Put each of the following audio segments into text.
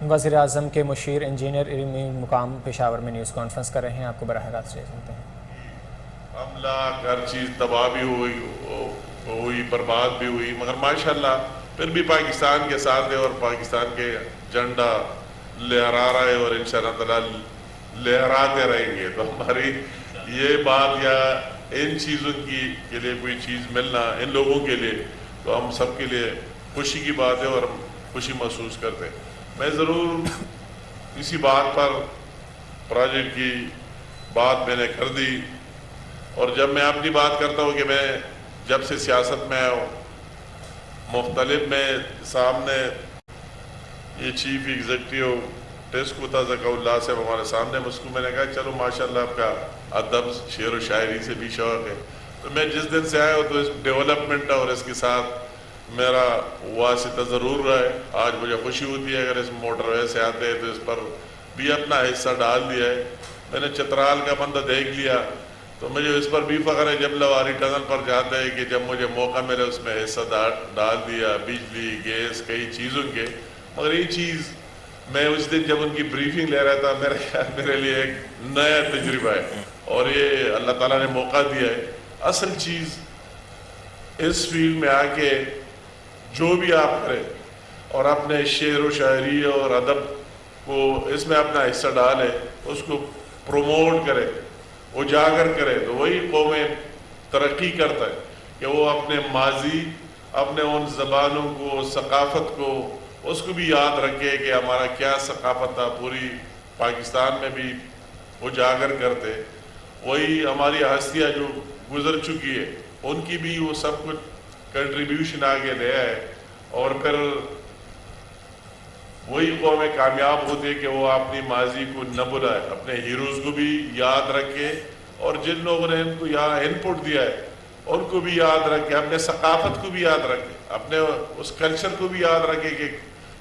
وزیر اعظم کے مشیر انجینئر امیر مقام پشاور میں نیوز کانفرنس کر رہے ہیں، آپ کو براہ راست سنتے ہیں۔ حملہ ہر چیز تباہ بھی ہوئی برباد بھی ہوئی، مگر ماشاءاللہ پھر بھی پاکستان کے ساتھ ہے اور پاکستان کے جھنڈا لہرا رہا ہے اور انشاءاللہ تعالی لہراتے رہیں گے۔ تو ہماری یہ بات یا ان چیزوں کے لیے کوئی چیز ملنا ان لوگوں کے لیے تو ہم سب کے لیے خوشی کی بات ہے اور ہم خوشی محسوس کرتے ہیں۔ میں ضرور اسی بات پر پروجیکٹ کی بات میں نے کر دی، اور جب میں اپنی بات کرتا ہوں کہ میں جب سے سیاست میں آیا ہوں مختلف میں سامنے یہ چیف ایگزیکٹیو ٹیسکو تازہ اللہ سے ہمارے سامنے مسکو میں نے کہا چلو ماشاءاللہ آپ کا ادب شعر و شاعری سے بھی شوق ہے، تو میں جس دن سے آیا ہوں تو اس ڈیولپمنٹ اور اس کے ساتھ میرا واسطہ ضرور رہا ہے۔ آج مجھے خوشی ہوتی ہے اگر اس موٹر وے سے آتے ہیں تو اس پر بھی اپنا حصہ ڈال دیا ہے۔ میں نے چترال کا بندہ دیکھ لیا تو مجھے اس پر بھی فخر ہے جب لواری ٹنل پر جاتا ہے کہ جب مجھے موقع ملے اس میں حصہ ڈال دیا، بجلی گیس کئی چیزوں کے۔ مگر یہ چیز میں اس دن جب ان کی بریفنگ لے رہا تھا میرے لیے ایک نیا تجربہ ہے، اور یہ اللہ تعالیٰ نے موقع دیا ہے۔ اصل چیز اس فیلڈ میں آ کے جو بھی آپ کریں اور اپنے شعر و شاعری اور ادب کو اس میں اپنا حصہ ڈالیں، اس کو پروموٹ کرے، اجاگر کرے، تو وہی قومیں ترقی کرتا ہے کہ وہ اپنے ماضی، اپنے ان زبانوں کو، ثقافت کو، اس کو بھی یاد رکھے کہ ہمارا کیا ثقافت تھا، پوری پاکستان میں بھی اجاگر کرتے۔ وہی ہماری ہستیاں جو گزر چکی ہے ان کی بھی وہ سب کچھ کنٹریبیوشن آگے لے آئے، اور پھر وہی قومیں کامیاب ہوتی کہ وہ اپنی ماضی کو نہ بلائے، اپنے ہیروز کو بھی یاد رکھے، اور جن لوگوں نے ان کو یہاں انپٹ دیا ہے ان کو بھی یاد رکھے، اپنے ثقافت کو بھی یاد رکھے، اپنے اس کلچر کو بھی یاد رکھے کہ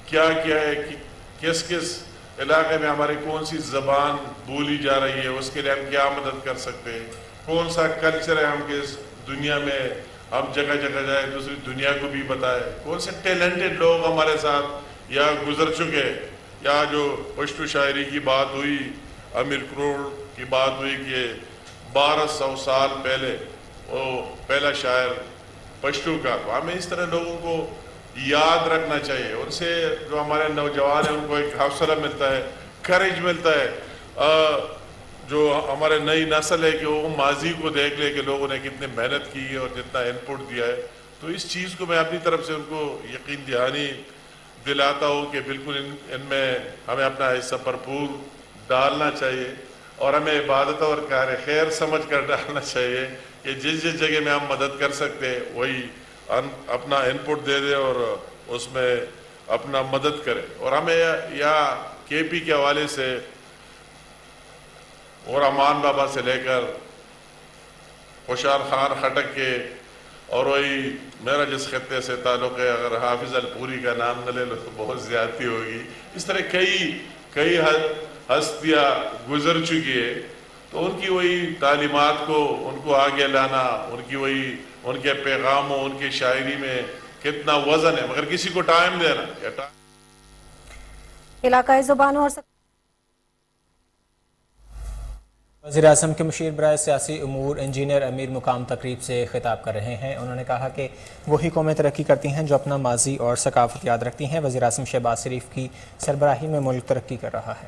کیا کیا ہے، کس کس علاقے میں ہماری کون سی زبان بولی جا رہی ہے، اس کے لیے ہم کیا مدد کر سکتے ہیں، کون سا کلچر ہے ہم کے اس دنیا میں ہم جگہ جگہ جائیں دوسری دنیا کو بھی بتائے، کون سے ٹیلنٹڈ لوگ ہمارے ساتھ یا گزر چکے، یا جو پشتو شاعری کی بات ہوئی، امیر کروڑ کی بات ہوئی کہ 1200 سال پہلے وہ پہلا شاعر پشتو کا، تو ہمیں اس طرح لوگوں کو یاد رکھنا چاہیے، ان سے جو ہمارے نوجوان ہیں ان کو ایک حوصلہ ملتا ہے، کریج ملتا ہے، جو ہمارے نئی نسل ہے کہ وہ ماضی کو دیکھ لے کہ لوگوں نے کتنی محنت کی ہے اور جتنا انپٹ دیا ہے۔ تو اس چیز کو میں اپنی طرف سے ان کو یقین دہانی دلاتا ہوں کہ بالکل ان میں ہمیں اپنا حصہ بھرپور ڈالنا چاہیے، اور ہمیں عبادت اور کار خیر سمجھ کر ڈالنا چاہیے کہ جس جس جگہ میں ہم مدد کر سکتے ہیں وہی اپنا انپٹ دے دے اور اس میں اپنا مدد کرے۔ اور ہمیں یا کے پی کے حوالے سے اور امان بابا سے لے کر خوشحال خان خٹک کے، اور وہی میرا جس خطے سے تعلق ہے اگر حافظ الپوری کا نام نہ لے لو تو بہت زیادتی ہوگی، اس طرح کئی ہستیاں گزر چکی ہے، تو ان کی وہی تعلیمات کو ان کو آگے لانا، ان کے پیغاموں، ان کے شاعری میں کتنا وزن ہے، مگر کسی کو ٹائم دینا۔ علاقائی زبانوں اور وزیر اعظم کے مشیر برائے سیاسی امور انجینئر امیر مقام تقریب سے خطاب کر رہے ہیں۔ انہوں نے کہا کہ وہی قومیں ترقی کرتی ہیں جو اپنا ماضی اور ثقافت یاد رکھتی ہیں۔ وزیر اعظم شہباز شریف کی سربراہی میں ملک ترقی کر رہا ہے۔